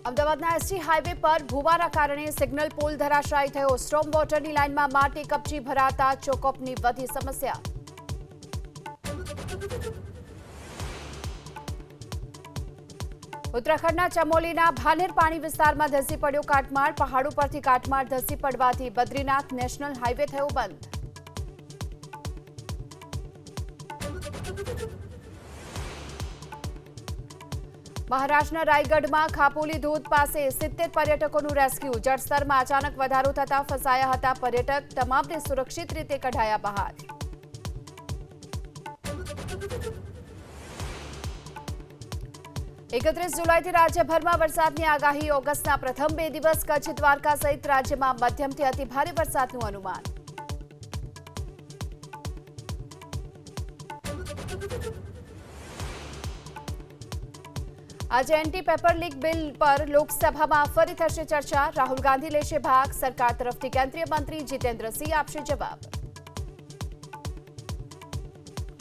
અમદાવાદના ST highway પર ભૂવાના કારણે સિગ્નલ પોલ ધરાશાયી થયો. સ્ટ્રોમ વોટરની લાઇનમાં માટી કપચી ભરાતા ચોકઅપની વધી સમસ્યા. ઉત્તરાખંડના ચમોલીના ભાનેર-પાણી વિસ્તારમાં ધસી પડ્યો કાટમાળ. પહાડો પરથી કાટમાળ ધસી પડવાથી બદ્રીનાથ નેશનલ હાઈવે થયો બંધ. મહારાષ્ટ્રના રાયગઢમાં ખાપોલી ધોધ પાસે 70 પર્યટકોનું રેસ્ક્યુ. જળસ્તરમાં અચાનક વધારો થતા ફસાયા હતા પર્યટક. તમામને સુરક્ષિત રીતે કઢાયા બહાર. 31 જુલાઈથી રાજ્યભરમાં વરસાદની આગાહી. ઓગસ્ટના પ્રથમ 2 દિવસ કચ્છ, દ્વારકા સહિત રાજ્યમાં મધ્યમથી અતિભારે વરસાદનું અનુમાન. આજે એન્ટી પેપર લીક બિલ પર લોકસભામાં ફરી થશે ચર્ચા. રાહુલ ગાંધી લેશે ભાગ. સરકાર તરફથી કેન્દ્રીય મંત્રી જીતેન્દ્ર સિંહ આપશે જવાબ.